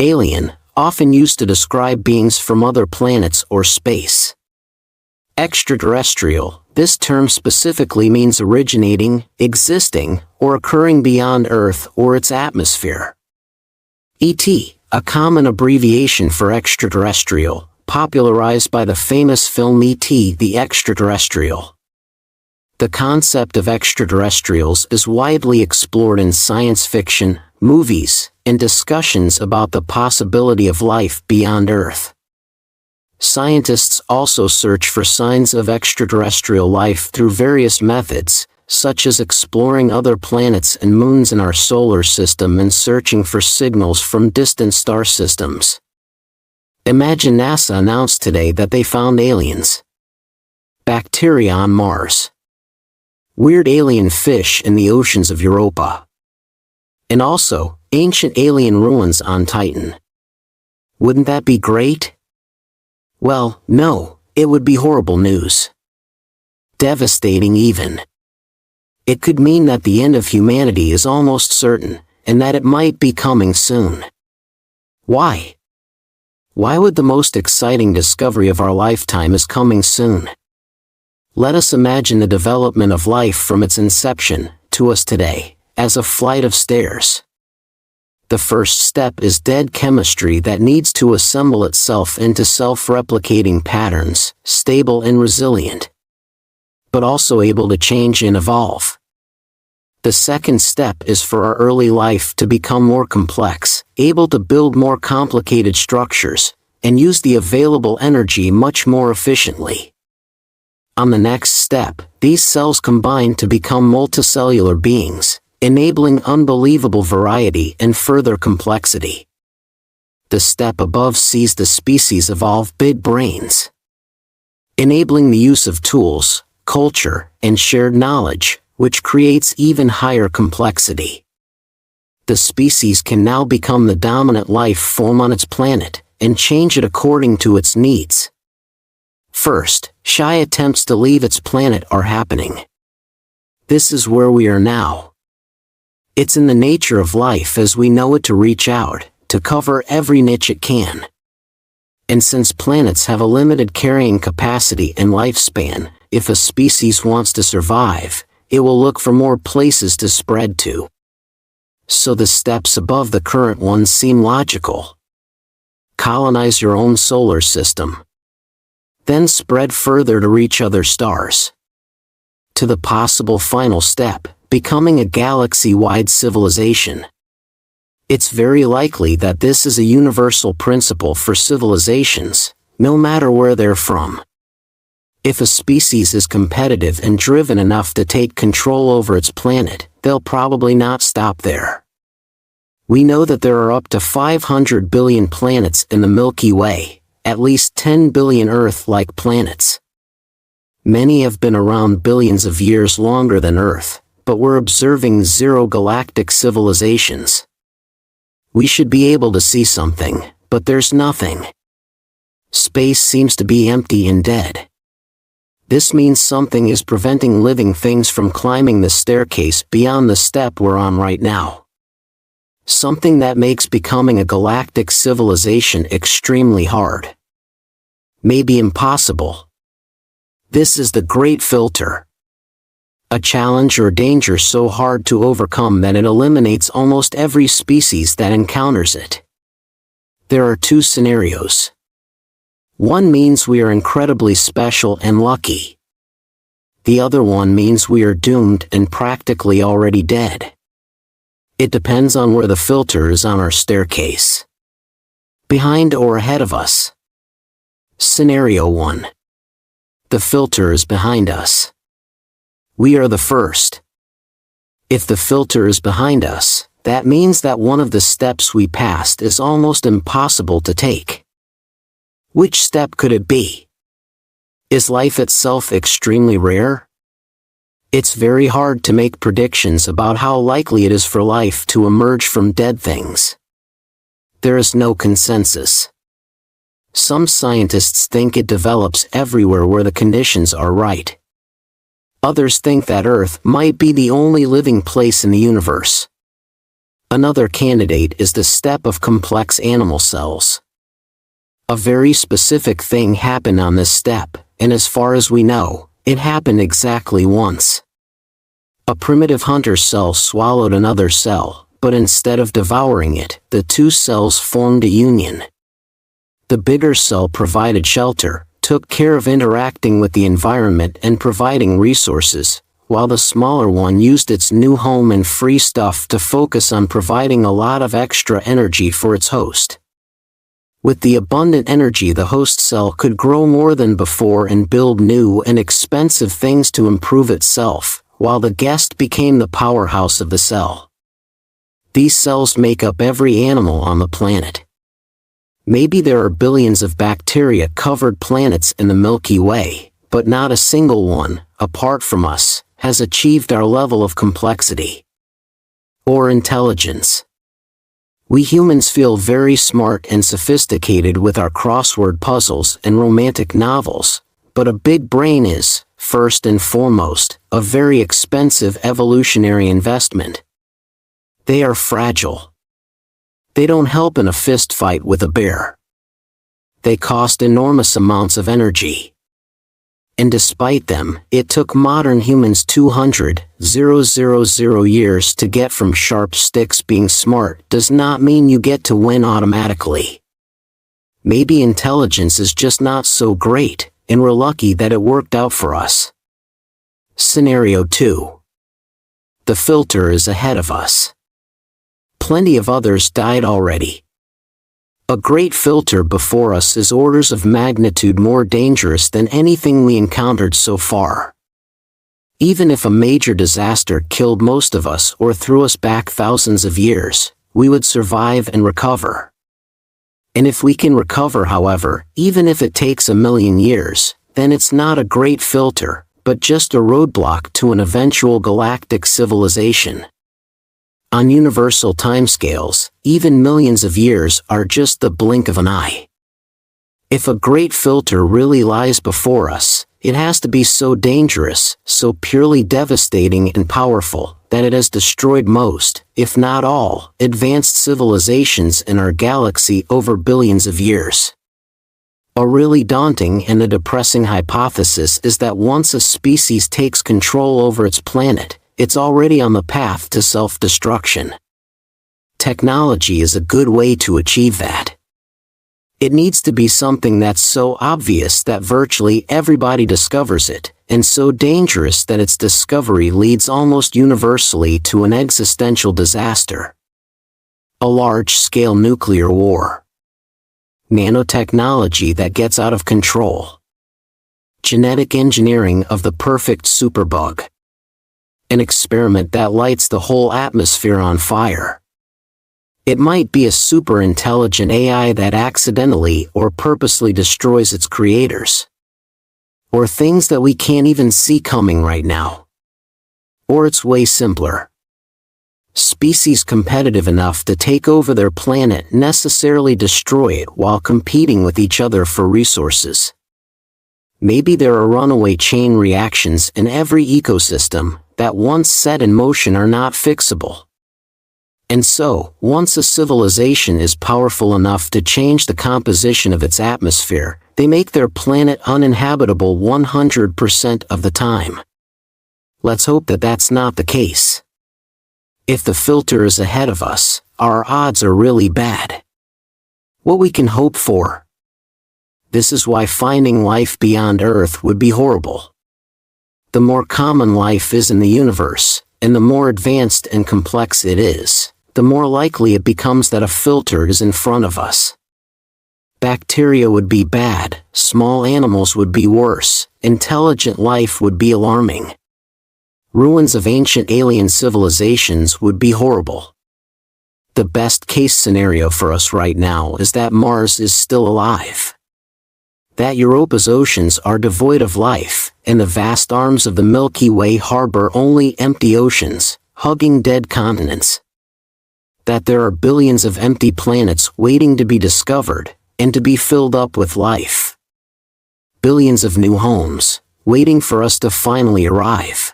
Alien, often used to describe beings from other planets or space. Extraterrestrial, this term specifically means originating, existing, or occurring beyond Earth or its atmosphere. ET, a common abbreviation for extraterrestrial, popularized by the famous film E.T. the Extraterrestrial. The concept of extraterrestrials is widely explored in science fiction, movies, and discussions about the possibility of life beyond Earth. Scientists also search for signs of extraterrestrial life through various methods, such as exploring other planets and moons in our solar system and searching for signals from distant star systems. Imagine NASA announced today that they found aliens. Bacteria on Mars. Weird alien fish in the oceans of Europa. And also, ancient alien ruins on Titan. Wouldn't that be great? Well, no, it would be horrible news. Devastating even. It could mean that the end of humanity is almost certain, and that it might be coming soon. Why? Why would the most exciting discovery of our lifetime is coming soon? Let us imagine the development of life from its inception, to us today, as a flight of stairs. The first step is dead chemistry that needs to assemble itself into self-replicating patterns, stable and resilient, but also able to change and evolve. The second step is for our early life to become more complex, able to build more complicated structures, and use the available energy much more efficiently. On the next step, these cells combine to become multicellular beings, enabling unbelievable variety and further complexity. The step above sees the species evolve big brains, enabling the use of tools, culture, and shared knowledge, which creates even higher complexity. The species can now become the dominant life form on its planet, and change it according to its needs. First, shy attempts to leave its planet are happening. This is where we are now. It's in the nature of life as we know it to reach out, to cover every niche it can. And since planets have a limited carrying capacity and lifespan, if a species wants to survive, it will look for more places to spread to. So the steps above the current ones seem logical. Colonize your own solar system. Then spread further to reach other stars. To the possible final step, becoming a galaxy-wide civilization. It's very likely that this is a universal principle for civilizations, no matter where they're from. If a species is competitive and driven enough to take control over its planet, they'll probably not stop there. We know that there are up to 500 billion planets in the Milky Way, at least 10 billion Earth-like planets. Many have been around billions of years longer than Earth, but we're observing zero galactic civilizations. We should be able to see something, but there's nothing. Space seems to be empty and dead. This means something is preventing living things from climbing the staircase beyond the step we're on right now. Something that makes becoming a galactic civilization extremely hard. Maybe impossible. This is the Great Filter. A challenge or danger so hard to overcome that it eliminates almost every species that encounters it. There are two scenarios. One means we are incredibly special and lucky. The other one means we are doomed and practically already dead. It depends on where the filter is on our staircase. Behind or ahead of us. Scenario 1. The filter is behind us. We are the first. If the filter is behind us, that means that one of the steps we passed is almost impossible to take. Which step could it be? Is life itself extremely rare? It's very hard to make predictions about how likely it is for life to emerge from dead things. There is no consensus. Some scientists think it develops everywhere where the conditions are right. Others think that Earth might be the only living place in the universe. Another candidate is the step of complex animal cells. A very specific thing happened on this step, and as far as we know, it happened exactly once. A primitive hunter's cell swallowed another cell, but instead of devouring it, the two cells formed a union. The bigger cell provided shelter, took care of interacting with the environment and providing resources, while the smaller one used its new home and free stuff to focus on providing a lot of extra energy for its host. With the abundant energy, the host cell could grow more than before and build new and expensive things to improve itself, while the guest became the powerhouse of the cell. These cells make up every animal on the planet. Maybe there are billions of bacteria-covered planets in the Milky Way, but not a single one, apart from us, has achieved our level of complexity or intelligence. We humans feel very smart and sophisticated with our crossword puzzles and romantic novels, but a big brain is, first and foremost, a very expensive evolutionary investment. They are fragile. They don't help in a fist fight with a bear. They cost enormous amounts of energy. And despite them, it took modern humans 200,000 years to get from sharp sticks. Being smart does not mean you get to win automatically. Maybe intelligence is just not so great, and we're lucky that it worked out for us. Scenario 2. The filter is ahead of us. Plenty of others died already. A great filter before us is orders of magnitude more dangerous than anything we encountered so far. Even if a major disaster killed most of us or threw us back thousands of years, we would survive and recover. And if we can recover, however, even if it takes 1,000,000 years, then it's not a great filter, but just a roadblock to an eventual galactic civilization. On universal timescales, even millions of years are just the blink of an eye. If a great filter really lies before us, it has to be so dangerous, so purely devastating and powerful, that it has destroyed most, if not all, advanced civilizations in our galaxy over billions of years. A really daunting and a depressing hypothesis is that once a species takes control over its planet, it's already on the path to self-destruction. Technology is a good way to achieve that. It needs to be something that's so obvious that virtually everybody discovers it, and so dangerous that its discovery leads almost universally to an existential disaster. A large-scale nuclear war. Nanotechnology that gets out of control. Genetic engineering of the perfect superbug. An experiment that lights the whole atmosphere on fire. It might be a super intelligent AI that accidentally or purposely destroys its creators. Or things that we can't even see coming right now. Or it's way simpler. Species competitive enough to take over their planet necessarily destroy it while competing with each other for resources. Maybe there are runaway chain reactions in every ecosystem that once set in motion are not fixable. And so, once a civilization is powerful enough to change the composition of its atmosphere, they make their planet uninhabitable 100% of the time. Let's hope that that's not the case. If the filter is ahead of us, our odds are really bad. What we can hope for. This is why finding life beyond Earth would be horrible. The more common life is in the universe, and the more advanced and complex it is, the more likely it becomes that a filter is in front of us. Bacteria would be bad, small animals would be worse, intelligent life would be alarming. Ruins of ancient alien civilizations would be horrible. The best case scenario for us right now is that Mars is still alive. That Europa's oceans are devoid of life, and the vast arms of the Milky Way harbor only empty oceans, hugging dead continents. That there are billions of empty planets waiting to be discovered, and to be filled up with life. Billions of new homes, waiting for us to finally arrive.